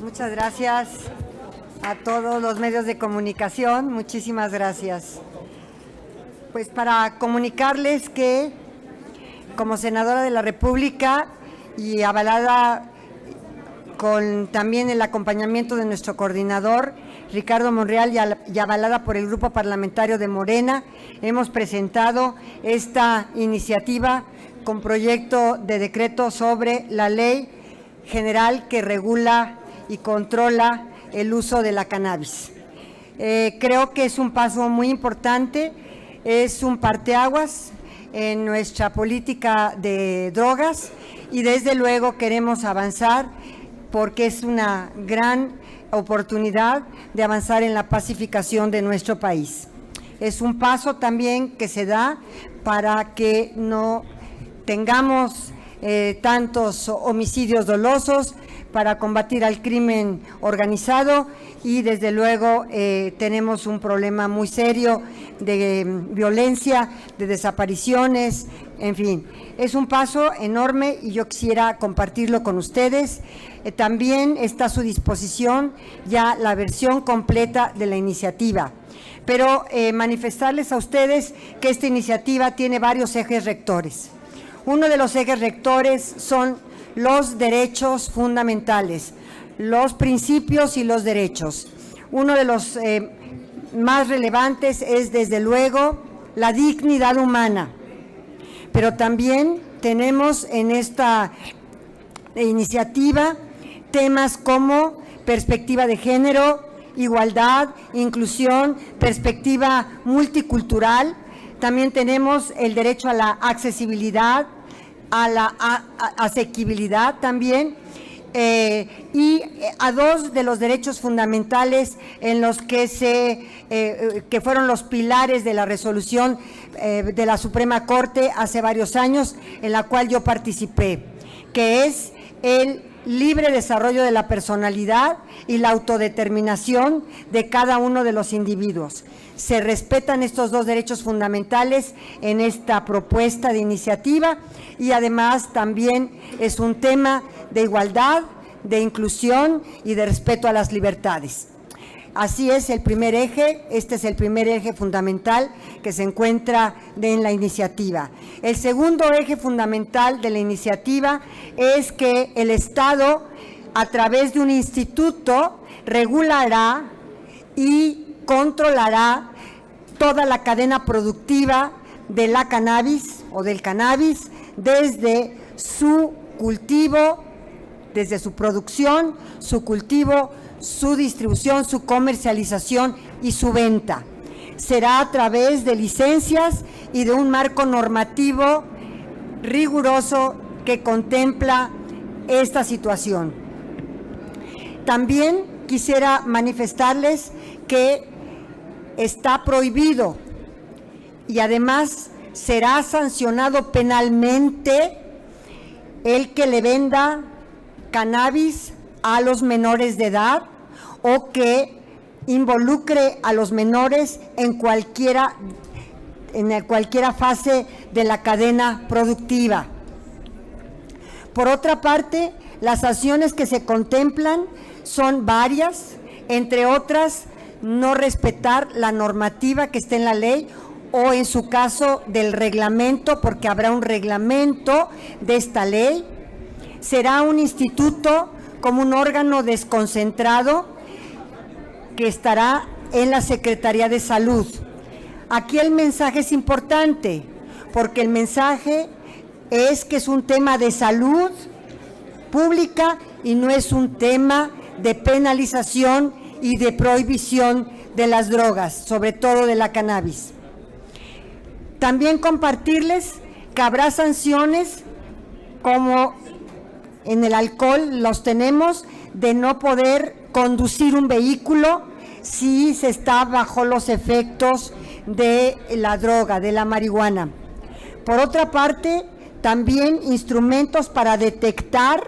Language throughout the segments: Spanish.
Muchas gracias a todos los medios de comunicación. Muchísimas gracias. Pues para comunicarles que como senadora de la República y avalada con también el acompañamiento de nuestro coordinador Ricardo Monreal y avalada por el Grupo Parlamentario de Morena, hemos presentado esta iniciativa con proyecto de decreto sobre la ley general que regula y controla el uso de la cannabis. Creo que es un paso muy importante, es un parteaguas en nuestra política de drogas y desde luego queremos avanzar porque es una gran oportunidad de avanzar en la pacificación de nuestro país. Es un paso también que se da para que no tengamos tantos homicidios dolosos, para combatir al crimen organizado y desde luego tenemos un problema muy serio de violencia, de desapariciones, en fin. Es un paso enorme y yo quisiera compartirlo con ustedes. También está a su disposición ya la versión completa de la iniciativa. Pero manifestarles a ustedes que esta iniciativa tiene varios ejes rectores. Uno de los ejes rectores son los derechos fundamentales, los principios y los derechos. Uno de los más relevantes es, desde luego, la dignidad humana. Pero también tenemos en esta iniciativa temas como perspectiva de género, igualdad, inclusión, perspectiva multicultural. También tenemos el derecho a la accesibilidad, a la asequibilidad también, y a dos de los derechos fundamentales en los que que fueron los pilares de la resolución de la Suprema Corte hace varios años, en la cual yo participé, que es el libre desarrollo de la personalidad y la autodeterminación de cada uno de los individuos. Se respetan estos dos derechos fundamentales en esta propuesta de iniciativa y además también es un tema de igualdad, de inclusión y de respeto a las libertades. Así es el primer eje, este es el primer eje fundamental que se encuentra en la iniciativa. El segundo eje fundamental de la iniciativa es que el Estado, a través de un instituto, regulará y controlará toda la cadena productiva de la cannabis o del cannabis, desde su cultivo, desde su producción, su cultivo, su distribución, su comercialización y su venta. Será a través de licencias y de un marco normativo riguroso que contempla esta situación. También quisiera manifestarles que está prohibido y además será sancionado penalmente el que le venda cannabis a los menores de edad o que involucre a los menores en cualquiera fase de la cadena productiva. Por otra parte, las sanciones que se contemplan son varias, entre otras, no respetar la normativa que está en la ley o en su caso del reglamento, porque habrá un reglamento de esta ley. Será un instituto como un órgano desconcentrado que estará en la Secretaría de Salud. Aquí el mensaje es importante, porque el mensaje es que es un tema de salud pública y no es un tema de penalización y de prohibición de las drogas, sobre todo de la cannabis. También compartirles que habrá sanciones como en el alcohol los tenemos, de no poder conducir un vehículo si se está bajo los efectos de la droga, de la marihuana. Por otra parte, también instrumentos para detectar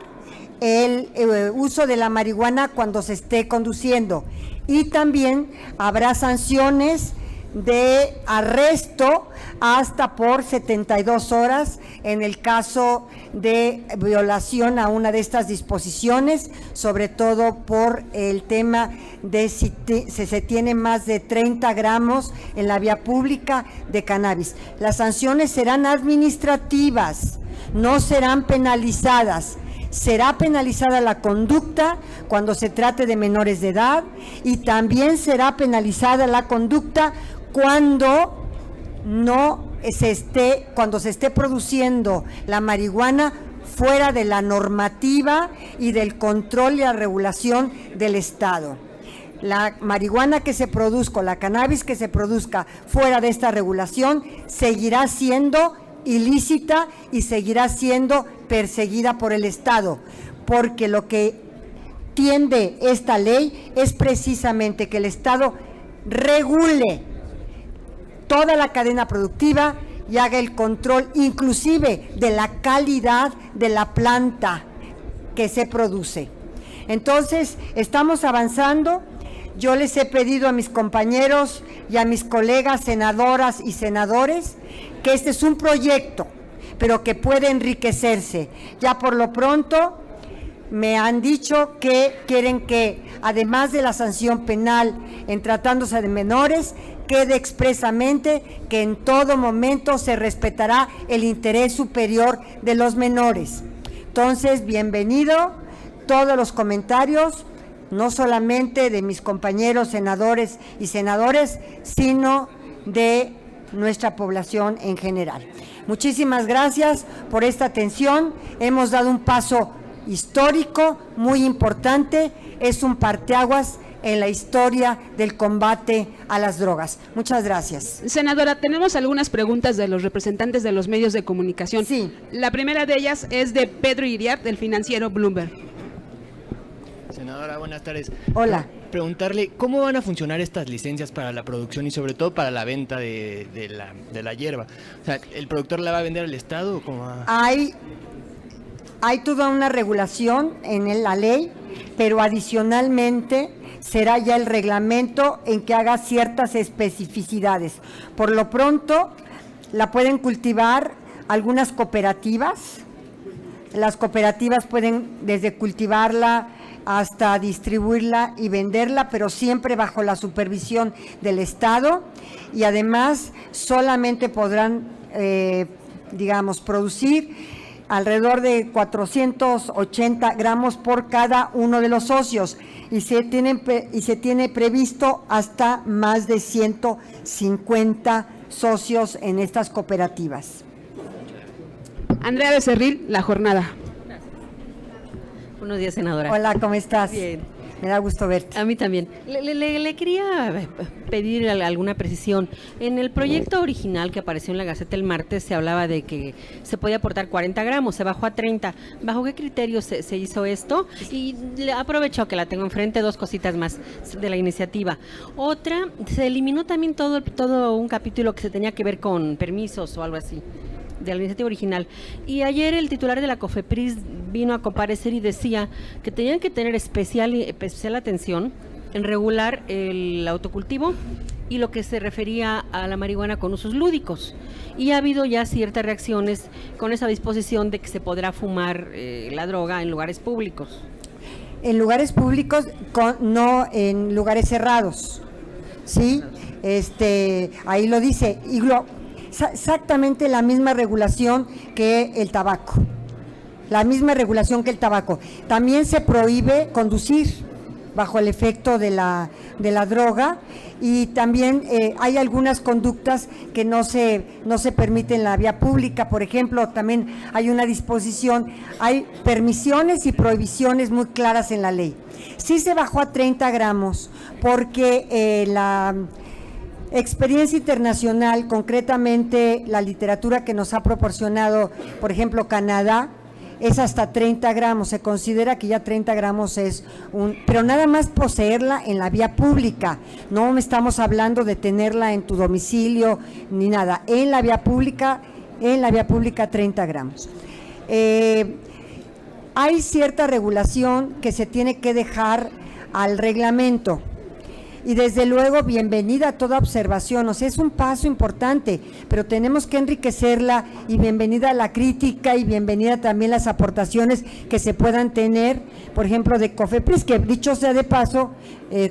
el uso de la marihuana cuando se esté conduciendo. Y también habrá sanciones de arresto hasta por 72 horas en el caso de violación a una de estas disposiciones, sobre todo por el tema de si se tiene más de 30 gramos en la vía pública de cannabis. Las sanciones serán administrativas, no serán penalizadas. Será penalizada la conducta cuando se trate de menores de edad y también será penalizada la conducta cuando cuando se esté produciendo la marihuana fuera de la normativa y del control y la regulación del Estado. La marihuana que se produzca, la cannabis que se produzca fuera de esta regulación seguirá siendo ilícita y seguirá siendo perseguida por el Estado, porque lo que tiende esta ley es precisamente que el Estado regule toda la cadena productiva y haga el control inclusive de la calidad de la planta que se produce. Entonces, estamos avanzando. Yo les he pedido a mis compañeros y a mis colegas senadoras y senadores que este es un proyecto, pero que puede enriquecerse. Ya por lo pronto me han dicho que quieren que, además de la sanción penal en tratándose de menores, quede expresamente que en todo momento se respetará el interés superior de los menores. Entonces, bienvenido todos los comentarios, no solamente de mis compañeros senadores y senadoras, sino de nuestra población en general. Muchísimas gracias por esta atención. Hemos dado un paso histórico muy importante, es un parteaguas en la historia del combate a las drogas. Muchas gracias. Senadora, tenemos algunas preguntas de los representantes de los medios de comunicación. Sí. La primera de ellas es de Pedro Iriart, del financiero Bloomberg. Senadora, buenas tardes. Hola. Preguntarle, ¿cómo van a funcionar estas licencias para la producción y sobre todo para la venta de la hierba? O sea, ¿el productor la va a vender al Estado o cómo va? Hay toda una regulación en la ley, pero adicionalmente será ya el reglamento en que haga ciertas especificidades. Por lo pronto, la pueden cultivar algunas cooperativas. Las cooperativas pueden desde cultivarla hasta distribuirla y venderla, pero siempre bajo la supervisión del Estado, y además solamente podrán, producir alrededor de 480 gramos por cada uno de los socios, y se tiene previsto hasta más de 150 socios en estas cooperativas. Andrea Becerril, La Jornada. Buenos días, senadora. Hola, ¿cómo estás? Bien. Me da gusto verte. A mí también. Le quería pedir alguna precisión. En el proyecto original que apareció en la Gaceta el martes se hablaba de que se podía aportar 40 gramos, se bajó a 30. ¿Bajo qué criterio se hizo esto? Y aprovecho que la tengo enfrente, dos cositas más de la iniciativa. Otra, se eliminó también todo un capítulo que se tenía que ver con permisos o algo así, de la iniciativa original. Y ayer el titular de la COFEPRIS vino a comparecer y decía que tenían que tener especial atención en regular el autocultivo y lo que se refería a la marihuana con usos lúdicos. Y ha habido ya ciertas reacciones con esa disposición de que se podrá fumar la droga en lugares públicos. En lugares públicos, no en lugares cerrados, ¿sí? Ahí lo dice, y exactamente la misma regulación que el tabaco. También se prohíbe conducir bajo el efecto de la droga, y también hay algunas conductas que no se permiten en la vía pública. Por ejemplo, también hay una disposición, hay permisiones y prohibiciones muy claras en la ley. Sí se bajó a 30 gramos porque la experiencia internacional, concretamente la literatura que nos ha proporcionado, por ejemplo, Canadá, es hasta 30 gramos. Se considera que ya 30 gramos es pero nada más poseerla en la vía pública. No estamos hablando de tenerla en tu domicilio ni nada. En la vía pública 30 gramos. Hay cierta regulación que se tiene que dejar al reglamento. Y desde luego, bienvenida a toda observación, o sea, es un paso importante, pero tenemos que enriquecerla, y bienvenida a la crítica y bienvenida también las aportaciones que se puedan tener, por ejemplo, de COFEPRIS, que dicho sea de paso,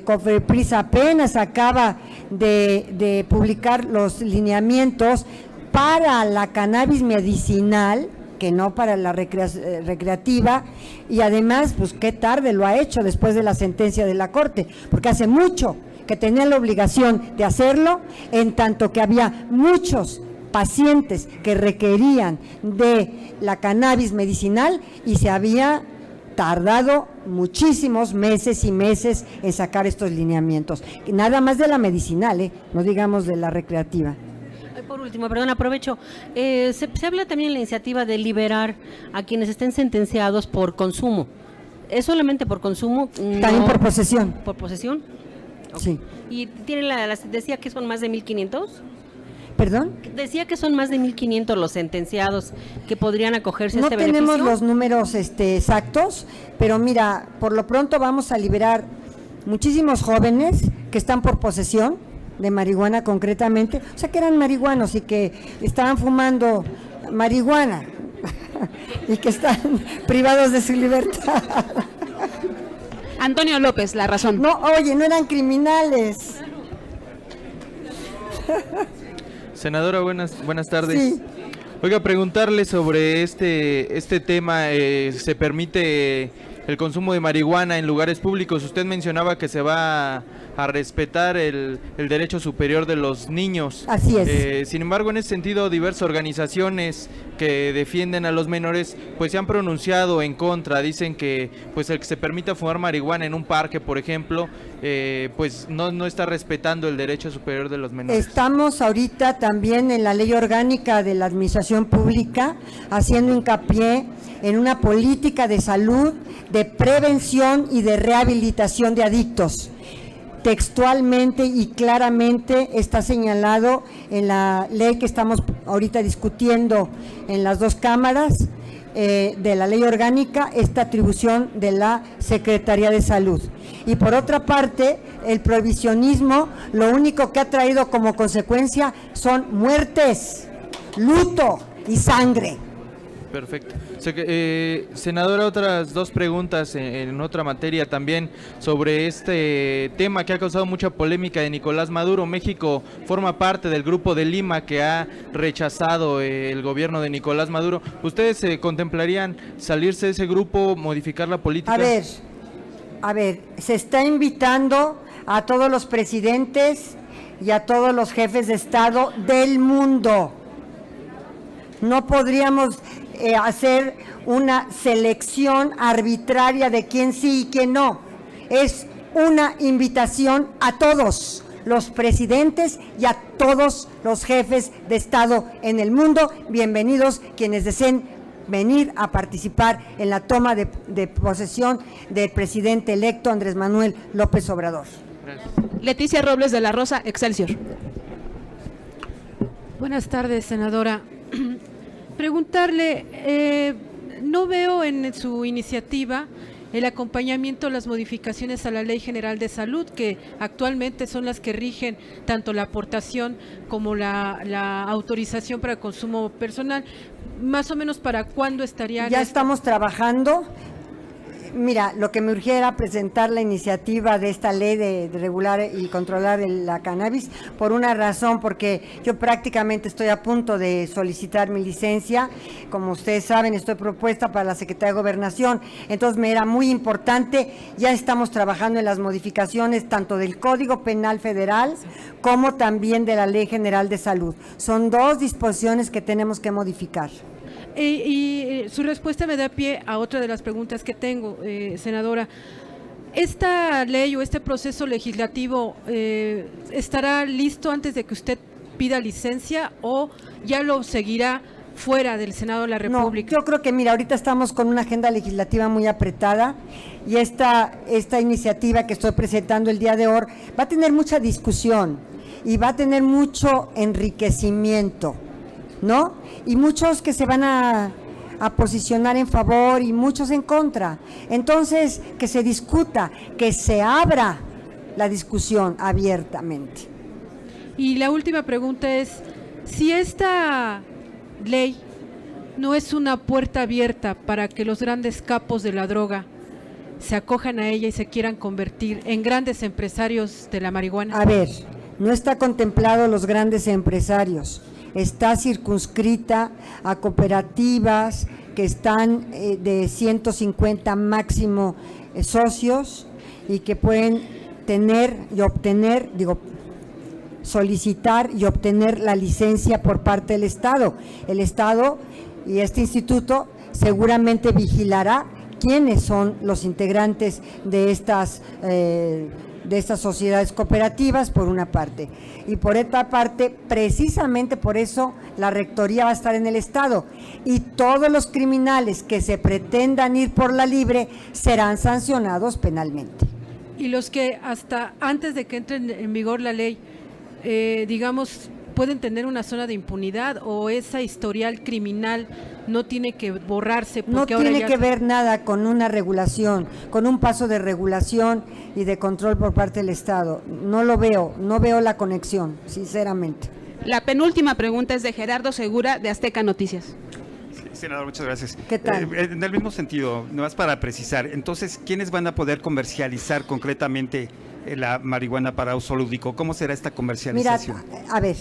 COFEPRIS apenas acaba de publicar los lineamientos para la cannabis medicinal, que no para la recreativa, y además, pues qué tarde lo ha hecho después de la sentencia de la Corte, porque hace mucho que tenía la obligación de hacerlo, en tanto que había muchos pacientes que requerían de la cannabis medicinal y se había tardado muchísimos meses y meses en sacar estos lineamientos, nada más de la medicinal, no digamos de la recreativa. Por último, perdón, aprovecho, se habla también en la iniciativa de liberar a quienes estén sentenciados por consumo. ¿Es solamente por consumo? También No. por posesión. ¿Por posesión? Sí. ¿Y tiene decía que son más de 1.500? ¿Perdón? Decía que son más de 1.500 los sentenciados que podrían acogerse a No este tenemos beneficio. los números exactos, pero mira, por lo pronto vamos a liberar muchísimos jóvenes que están por posesión de marihuana concretamente, o sea que eran marihuanos y que estaban fumando marihuana y que están privados de su libertad. Antonio López, La Razón. No, oye, no eran criminales. Senadora, buenas tardes. Sí. Oiga, preguntarle sobre este tema, se permite el consumo de marihuana en lugares públicos. Usted mencionaba que se va a respetar el derecho superior de los niños. Así es. Sin embargo, en ese sentido, diversas organizaciones que defienden a los menores, pues se han pronunciado en contra. Dicen que pues el que se permita fumar marihuana en un parque, por ejemplo, pues no está respetando el derecho superior de los menores. Estamos ahorita también en la ley orgánica de la administración pública haciendo hincapié en una política de salud, de prevención y de rehabilitación de adictos. Textualmente y claramente está señalado en la ley que estamos ahorita discutiendo en las dos cámaras de la ley orgánica, esta atribución de la Secretaría de Salud. Y por otra parte, el prohibicionismo lo único que ha traído como consecuencia son muertes, luto y sangre. Perfecto. Senadora, otras dos preguntas en otra materia también sobre este tema que ha causado mucha polémica de Nicolás Maduro. México forma parte del Grupo de Lima que ha rechazado el gobierno de Nicolás Maduro. ¿Ustedes contemplarían salirse de ese grupo, modificar la política? A ver, se está invitando a todos los presidentes y a todos los jefes de Estado del mundo. No podríamos hacer una selección arbitraria de quién sí y quién no. Es una invitación a todos los presidentes y a todos los jefes de Estado en el mundo. Bienvenidos quienes deseen venir a participar en la toma de posesión del presidente electo Andrés Manuel López Obrador. Gracias. Leticia Robles de la Rosa, Excelsior. Buenas tardes, senadora. Preguntarle, no veo en su iniciativa el acompañamiento a las modificaciones a la Ley General de Salud, que actualmente son las que rigen tanto la aportación como la autorización para consumo personal. Más o menos, ¿para cuándo estaría? Ya estamos trabajando. Mira, lo que me urgía era presentar la iniciativa de esta ley de regular y controlar la cannabis por una razón, porque yo prácticamente estoy a punto de solicitar mi licencia. Como ustedes saben, estoy propuesta para la Secretaría de Gobernación, entonces me era muy importante. Ya estamos trabajando en las modificaciones tanto del Código Penal Federal como también de la Ley General de Salud. Son dos disposiciones que tenemos que modificar. Y su respuesta me da pie a otra de las preguntas que tengo, senadora. ¿Esta ley o este proceso legislativo estará listo antes de que usted pida licencia o ya lo seguirá fuera del Senado de la República? No, yo creo que, mira, ahorita estamos con una agenda legislativa muy apretada y esta iniciativa que estoy presentando el día de hoy va a tener mucha discusión y va a tener mucho enriquecimiento, ¿no? Y muchos que se van a posicionar en favor y muchos en contra. Entonces, que se discuta, que se abra la discusión abiertamente. Y la última pregunta es, si esta ley no es una puerta abierta para que los grandes capos de la droga se acojan a ella y se quieran convertir en grandes empresarios de la marihuana. A ver, no está contemplado los grandes empresarios, está circunscrita a cooperativas que están de 150 máximo socios y que pueden tener y obtener, solicitar y obtener la licencia por parte del Estado. El Estado y este instituto seguramente vigilará quiénes son los integrantes de estas sociedades cooperativas, por una parte. Y por otra parte, precisamente por eso, la rectoría va a estar en el Estado. Y todos los criminales que se pretendan ir por la libre serán sancionados penalmente. Y los que hasta antes de que entre en vigor la ley, pueden tener una zona de impunidad, o esa historial criminal no tiene que borrarse. No tiene que ver nada con una regulación, con un paso de regulación y de control por parte del Estado. No veo la conexión, sinceramente. La penúltima pregunta es de Gerardo Segura, de Azteca Noticias. Senador, muchas gracias. ¿Qué tal? En el mismo sentido, no más para precisar, entonces, ¿quiénes van a poder comercializar concretamente la marihuana para uso lúdico? ¿Cómo será esta comercialización? Mira, a ver,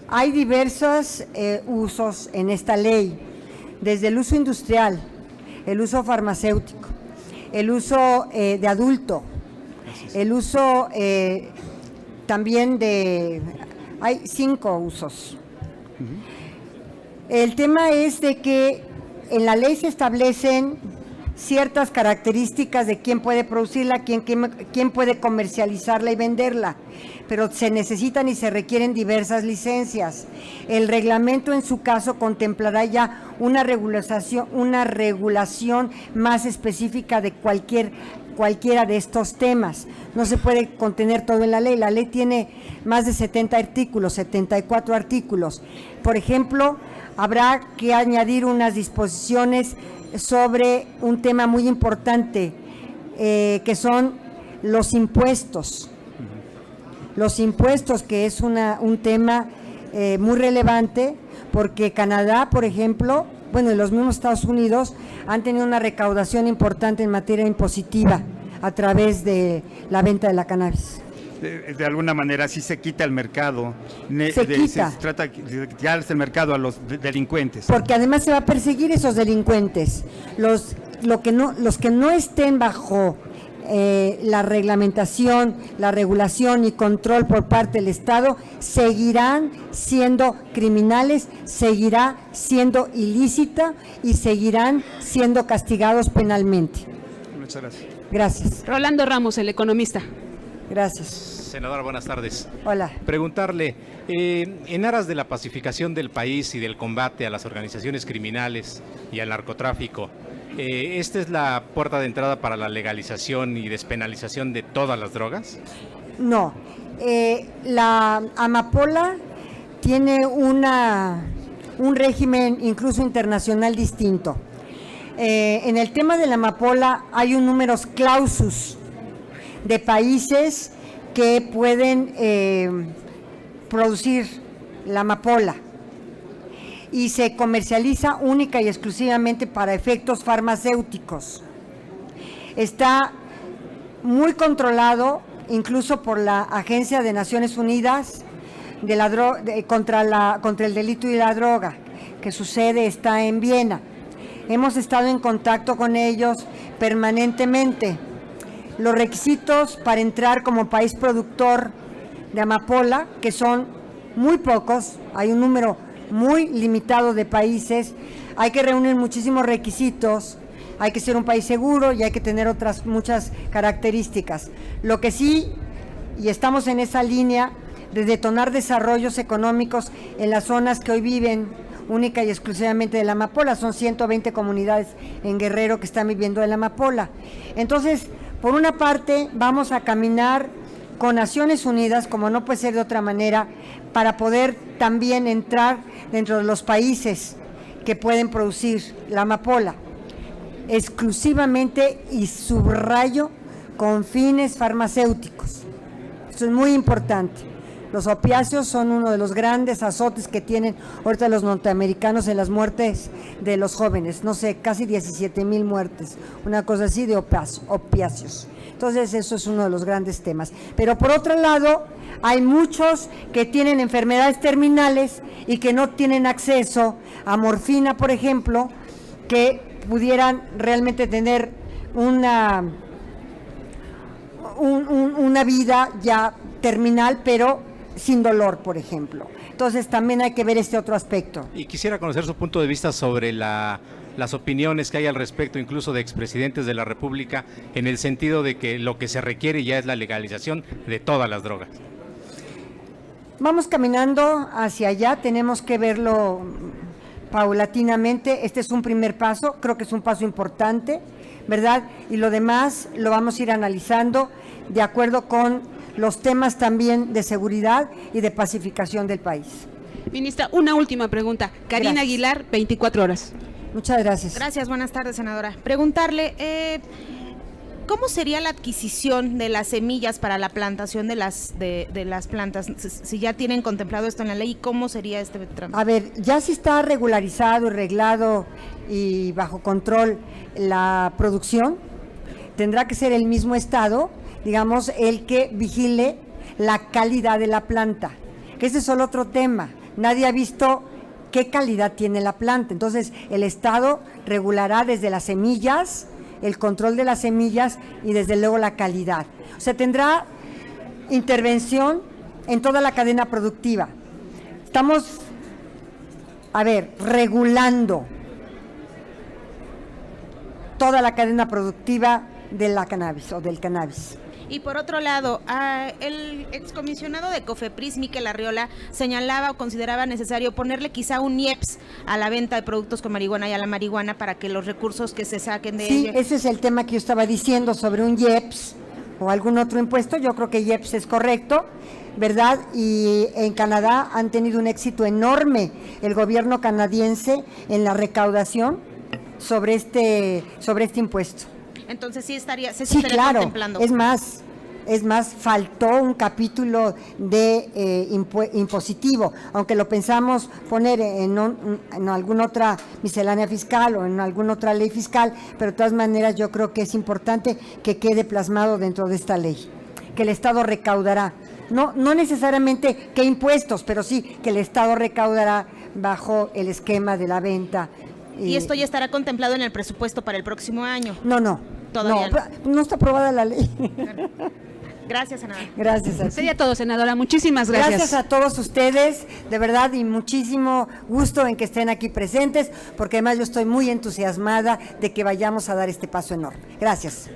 hay diversos usos en esta ley, desde el uso industrial, el uso farmacéutico, el uso de adulto, el uso también hay 5 usos. El tema es de que en la ley se establecen ciertas características de quién puede producirla, quién puede comercializarla y venderla, pero se necesitan y se requieren diversas licencias. El reglamento en su caso contemplará ya una regulación más específica de cualquiera de estos temas. No se puede contener todo en la ley. La ley tiene más de 70 artículos, 74 artículos. Por ejemplo, habrá que añadir unas disposiciones sobre un tema muy importante, que son los impuestos. Los impuestos, que es un tema muy relevante, porque Canadá, por ejemplo, y los mismos Estados Unidos han tenido una recaudación importante en materia impositiva a través de la venta de la cannabis. De alguna manera sí se quita el mercado. Quita. Se trata ya el mercado a los delincuentes. Porque además se va a perseguir esos delincuentes. Los que no estén bajo la reglamentación, la regulación y control por parte del Estado seguirán siendo criminales, seguirá siendo ilícita y seguirán siendo castigados penalmente. Muchas gracias. Gracias. Rolando Ramos, el economista. Gracias. Senadora, buenas tardes. Hola. Preguntarle, en aras de la pacificación del país y del combate a las organizaciones criminales y al narcotráfico, ¿esta es la puerta de entrada para la legalización y despenalización de todas las drogas? No. La amapola tiene un régimen incluso internacional distinto. En el tema de la amapola hay un número clausus de países que pueden producir la amapola y se comercializa única y exclusivamente para efectos farmacéuticos. Está muy controlado incluso por la Agencia de Naciones Unidas contra el delito y la droga, que su sede está en Viena. Hemos estado en contacto con ellos permanentemente. Los requisitos para entrar como país productor de amapola, que son muy pocos, hay un número muy limitado de países, hay que reunir muchísimos requisitos, hay que ser un país seguro y hay que tener otras muchas características. Lo que sí, y estamos en esa línea de detonar desarrollos económicos en las zonas que hoy viven única y exclusivamente de la amapola, son 120 comunidades en Guerrero que están viviendo de la amapola. Entonces, por una parte, vamos a caminar con Naciones Unidas, como no puede ser de otra manera, para poder también entrar dentro de los países que pueden producir la amapola, exclusivamente, y subrayo, con fines farmacéuticos. Esto es muy importante. Los opiáceos son uno de los grandes azotes que tienen ahorita los norteamericanos en las muertes de los jóvenes. No sé, casi 17,000 muertes, una cosa así de opiáceos. Entonces, eso es uno de los grandes temas. Pero por otro lado, hay muchos que tienen enfermedades terminales y que no tienen acceso a morfina, por ejemplo, que pudieran realmente tener una vida ya terminal, pero sin dolor, por ejemplo. Entonces, también hay que ver este otro aspecto. Y quisiera conocer su punto de vista sobre las opiniones que hay al respecto, incluso de expresidentes de la República, en el sentido de que lo que se requiere ya es la legalización de todas las drogas. Vamos caminando hacia allá, tenemos que verlo paulatinamente. Este es un primer paso, creo que es un paso importante, ¿verdad? Y lo demás lo vamos a ir analizando de acuerdo con los temas también de seguridad y de pacificación del país. Ministra, una última pregunta. Karina Gracias. Aguilar, 24 horas. Muchas gracias. Gracias, buenas tardes, senadora. Preguntarle, ¿cómo sería la adquisición de las semillas para la plantación de las plantas? Si ya tienen contemplado esto en la ley, ¿cómo sería este trámite? A ver, ya si está regularizado y reglado y bajo control la producción, tendrá que ser el mismo Estado, digamos, el que vigile la calidad de la planta. Que ese es solo otro tema. Nadie ha visto qué calidad tiene la planta. Entonces, el Estado regulará desde las semillas, el control de las semillas y desde luego la calidad. O sea, tendrá intervención en toda la cadena productiva. Estamos, regulando toda la cadena productiva de la cannabis o del cannabis. Y por otro lado, el excomisionado de COFEPRIS, Miquel Arriola, señalaba o consideraba necesario ponerle quizá un IEPS a la venta de productos con marihuana y a la marihuana para que los recursos que se saquen de Sí, ella... ese es el tema que yo estaba diciendo sobre un IEPS o algún otro impuesto. Yo creo que IEPS es correcto, ¿verdad? Y en Canadá han tenido un éxito enorme el gobierno canadiense en la recaudación sobre este impuesto. Entonces sí estaría Claro, contemplando. es más, faltó un capítulo de impositivo, aunque lo pensamos poner en alguna otra miscelánea fiscal o en alguna otra ley fiscal, pero de todas maneras yo creo que es importante que quede plasmado dentro de esta ley, que el Estado recaudará, no necesariamente qué impuestos, pero sí que el Estado recaudará bajo el esquema de la venta. ¿Y esto ya estará contemplado en el presupuesto para el próximo año? No. Todavía No está aprobada la ley. Gracias, senadora. Gracias a ti. Sería todo, senadora. Muchísimas gracias. Gracias a todos ustedes, de verdad, y muchísimo gusto en que estén aquí presentes, porque además yo estoy muy entusiasmada de que vayamos a dar este paso enorme. Gracias.